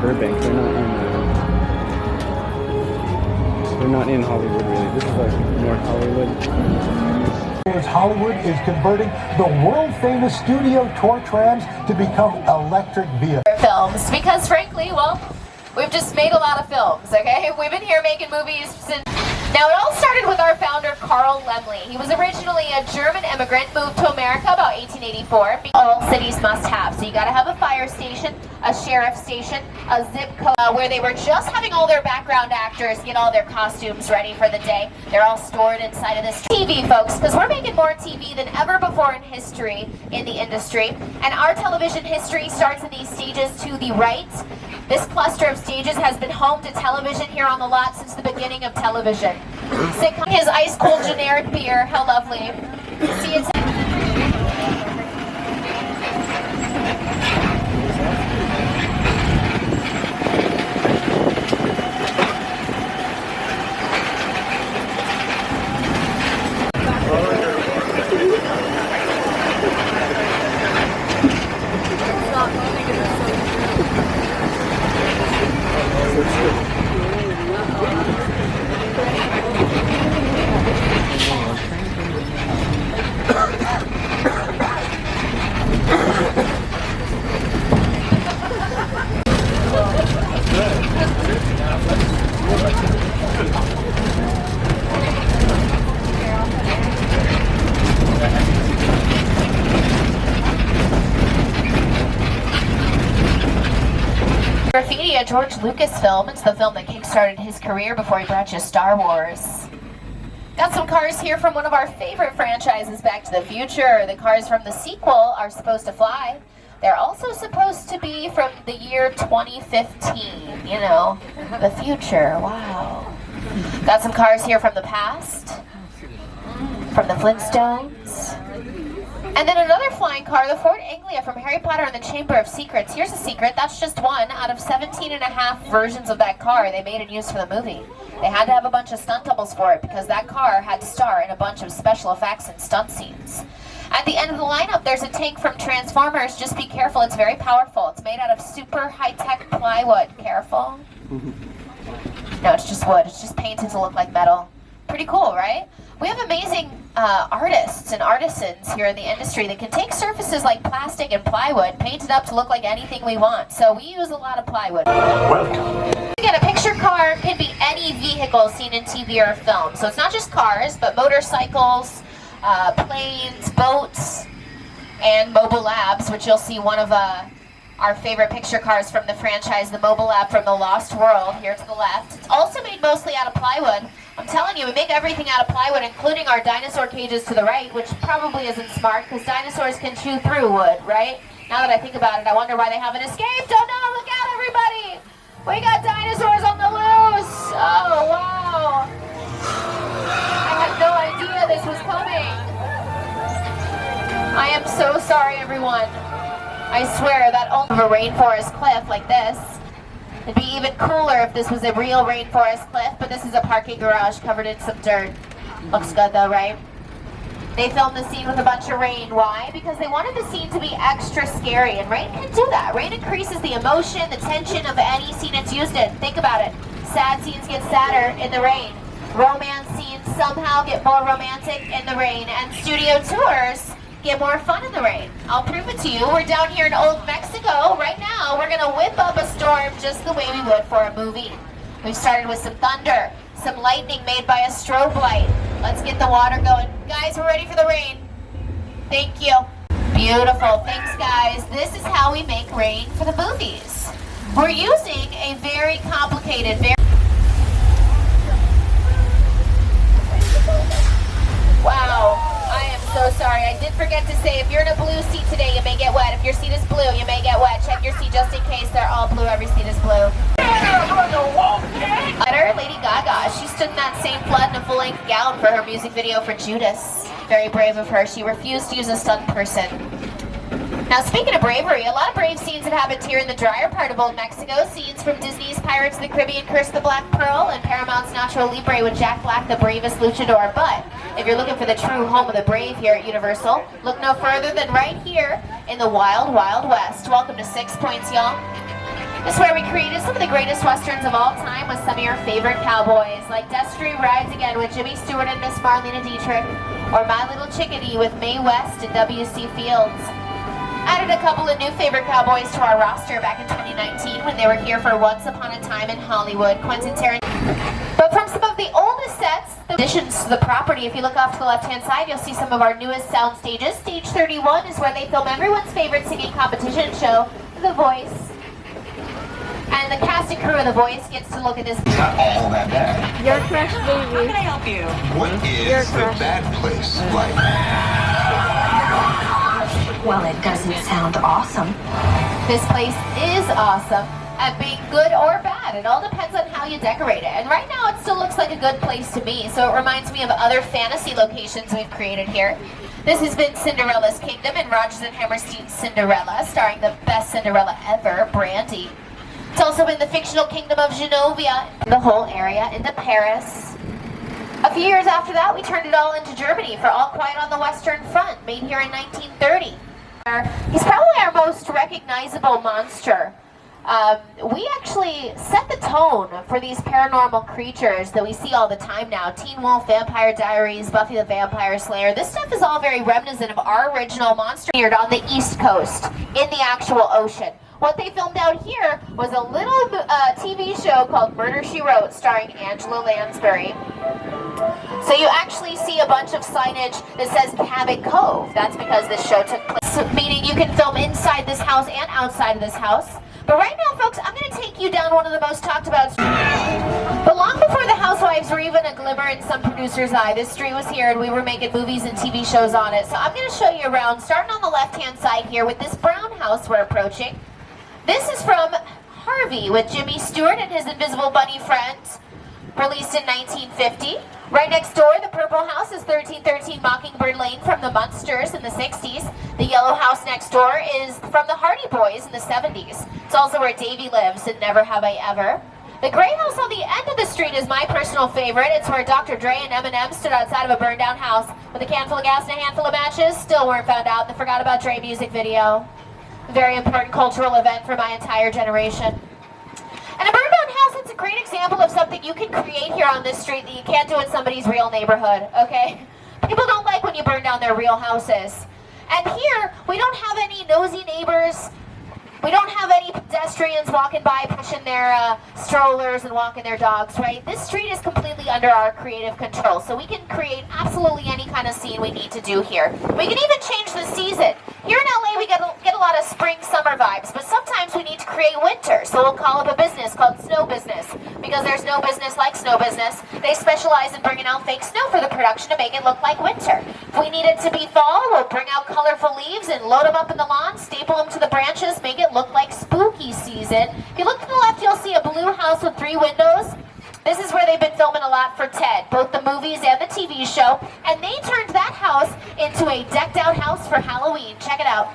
Burbank. They're not in Hollywood, really. This is like North Hollywood. Hollywood is converting the world-famous studio tour trams to become electric vehicles. Films, because frankly, well, we've just made a lot of films, okay? We've been here making movies since... Now, it all started with our founder, Carl Laemmle. He was originally a German immigrant, moved to America about 1884. All cities must have. So you gotta have a fire station, a sheriff station, a zip code, where they were just having all their background actors get all their costumes ready for the day. They're all stored inside of this TV, folks, because we're making more TV than ever before in history in the industry. And our television history starts in these stages to the right. This cluster of stages has been home to television here on the lot since the beginning of television. His ice cold generic beer, how lovely. See, it's Graffiti, a George Lucas film. It's the film that kickstarted his career before he brought you Star Wars. Got some cars here from one of our favorite franchises, Back to the Future. The cars from the sequel are supposed to fly. They're also supposed to be from the year 2015, you know, the future, wow. Got some cars here from the past, from the Flintstones. And then another flying car, the Ford Anglia from Harry Potter and the Chamber of Secrets. Here's a secret, that's just one out of 17 and a half versions of that car they made and used for the movie. They had to have a bunch of stunt doubles for it because that car had to star in a bunch of special effects and stunt scenes. At the end of the lineup, there's a tank from Transformers. Just be careful, it's very powerful. It's made out of super high-tech plywood. Careful. No, it's just wood. It's just painted to look like metal. Pretty cool, right? We have amazing artists and artisans here in the industry that can take surfaces like plastic and plywood, paint it up to look like anything we want. So we use a lot of plywood. Welcome. Again, a picture car can be any vehicle seen in TV or film. So it's not just cars, but motorcycles, planes, boats, and mobile labs, which you'll see one of our favorite picture cars from the franchise, the Mobile Lab from the Lost World, here to the left. It's also made mostly out of plywood. I'm telling you, we make everything out of plywood, including our dinosaur cages to the right, which probably isn't smart, because dinosaurs can chew through wood, right? Now that I think about it, I wonder why they haven't escaped. Oh no, look out everybody! We got dinosaurs on the loose! Oh, wow! I had no idea this was coming. I am so sorry, everyone. I swear that only a rainforest cliff like this. It'd be even cooler if this was a real rainforest cliff, but this is a parking garage covered in some dirt. Looks good though, right? They filmed the scene with a bunch of rain. Why? Because they wanted the scene to be extra scary, and rain can do that. Rain increases the emotion, the tension of any scene it's used in. Think about it. Sad scenes get sadder in the rain. Romance scenes somehow get more romantic in the rain, and studio tours get more fun in the rain. I'll prove it to you. We're down here in Old Mexico right now. We're gonna whip up a storm just the way we would for a movie. We've started with some thunder, some lightning made by a strobe light. Let's get the water going. Guys, we're ready for the rain. Thank you. Beautiful, thanks guys. This is how we make rain for the movies. We're using a very complicated, Wow. So sorry, I did forget to say, if you're in a blue seat today, you may get wet. If your seat is blue, you may get wet. Check your seat just in case. They're all blue. Every seat is blue. Better, Lady Gaga. She stood in that same flood in a full-length gown for her music video for Judas. Very brave of her. She refused to use a stunt person. Now, speaking of bravery, a lot of brave scenes have happened here in the drier part of Old Mexico. Scenes from Disney's Pirates of the Caribbean, Curse of the Black Pearl, and Paramount's Nacho Libre with Jack Black, the bravest luchador. But if you're looking for the true home of the brave here at Universal, look no further than right here in the Wild Wild West. Welcome to 6 Points, y'all. This is where we created some of the greatest westerns of all time with some of your favorite cowboys, like Destry Rides Again with Jimmy Stewart and Miss Marlena Dietrich, or My Little Chickadee with Mae West and W.C. Fields. Added a couple of new favorite cowboys to our roster back in 2019 when they were here for Once Upon a Time in Hollywood, Quentin Tarantino. But from some of the oldest sets, the additions to the property, if you look off to the left-hand side, you'll see some of our newest sound stages. Stage 31 is where they film everyone's favorite singing competition show, The Voice. And the cast and crew of The Voice gets to look at this. It's not all that bad. Your crush, baby. How can I help you? What is the bad place like? Well, it doesn't sound awesome. This place is awesome at being good or bad. It all depends on how you decorate it. And right now it still looks like a good place to me, so it reminds me of other fantasy locations we've created here. This has been Cinderella's Kingdom and Rodgers and Hammerstein's Cinderella, starring the best Cinderella ever, Brandy. It's also been the fictional kingdom of Genovia, the whole area into Paris. A few years after that, we turned it all into Germany for All Quiet on the Western Front, made here in 1930. He's probably our most recognizable monster. We actually set the tone for these paranormal creatures that we see all the time now. Teen Wolf, Vampire Diaries, Buffy the Vampire Slayer. This stuff is all very reminiscent of our original monster here on the East Coast, in the actual ocean. What they filmed out here was a little TV show called Murder, She Wrote, starring Angela Lansbury. So you actually see a bunch of signage that says Cabot Cove. That's because this show took place, meaning you can film inside this house and outside of this house. But right now, folks, I'm going to take you down one of the most talked about streets. But long before the Housewives were even a glimmer in some producer's eye, this street was here and we were making movies and TV shows on it. So I'm going to show you around, starting on the left-hand side here with this brown house we're approaching. This is from Harvey with Jimmy Stewart and his invisible bunny friends, released in 1950. Right next door, the purple house is 1313 Mockingbird Lane from the Munsters in the 60s. The yellow house next door is from the Hardy Boys in the 70s. It's also where Davy lives in Never Have I Ever. The gray house on the end of the street is my personal favorite. It's where Dr. Dre and Eminem stood outside of a burned down house with a can full of gas and a handful of matches. Still weren't found out. The Forgot About Dre music video. A very important cultural event for my entire generation. And a burned down house, it's a great example of something you can create here on this street that you can't do in somebody's real neighborhood, okay? People don't like when you burn down their real houses. And here, we don't have any nosy neighbors. We don't have any pedestrians walking by pushing their strollers and walking their dogs, right? This street is completely under our creative control, so we can create absolutely any kind of scene we need to do here. We can even change the season. Here in LA, we get a lot of spring, summer vibes, but sometimes we need to create winter, so we'll call up a business called Snow Business, because there's no business like Snow Business. They specialize in bringing out fake snow for the production to make it look like winter. If we need it to be fall, we'll bring out colorful leaves and load them up in the lawn, staple them to the branches, make it look like spooky season. If you look to the left, you'll see a blue house with 3 windows. This is where they've been filming a lot for Ted, both the movies and the TV show, and they turned that house into a decked out house for Halloween. Check it out.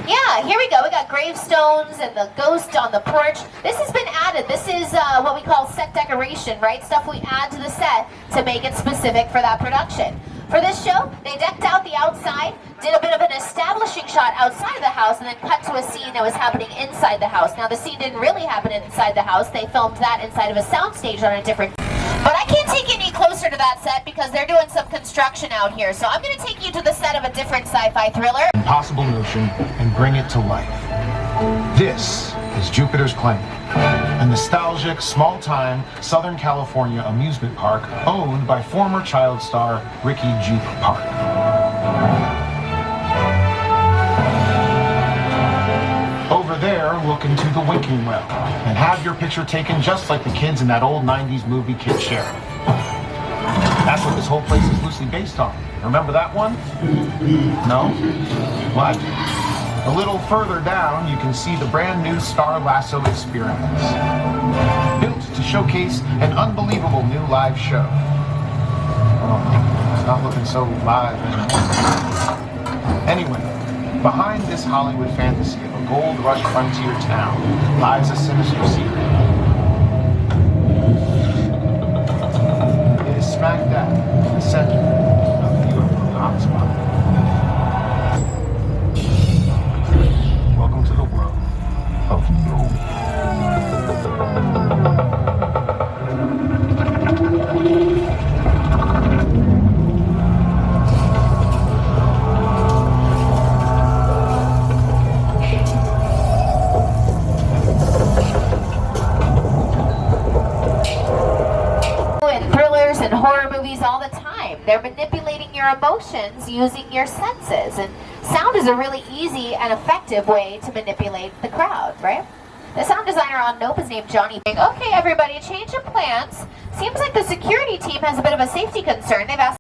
Yeah, here we go. We got gravestones and the ghost on the porch. This has been added. This is what we call set decoration, right? Stuff we add to the set to make it specific for that production. For this show, they decked out the outside, did a bit of an establishing shot outside of the house, and then cut to a scene that was happening inside the house. Now, the scene didn't really happen inside the house. They filmed that inside of a soundstage on a different... But I can't take you any closer to that set because they're doing some construction out here. So I'm going to take you to the set of a different sci-fi thriller. Impossible notion and bring it to life. This is Jupiter's Claim, a nostalgic, small-time Southern California amusement park owned by former child star Ricky Juke Park. Over there, look into the Winking Well and have your picture taken just like the kids in that old 90s movie Kid Sheriff. That's what this whole place is loosely based on. Remember that one? No? What? A little further down, you can see the brand new Star Lasso Experience, built to showcase an unbelievable new live show. Oh, it's not looking so live anymore. Anyway, behind this Hollywood fantasy of a gold rush frontier town lies a sinister secret. It is smack dab in the center of the UFO hotspot. Welcome to the world of no movies all the time. They're manipulating your emotions using your senses. And sound is a really easy and effective way to manipulate the crowd, right? The sound designer on Nope is named Johnny Bing. Okay, everybody, change of plans. Seems like the security team has a bit of a safety concern. They've asked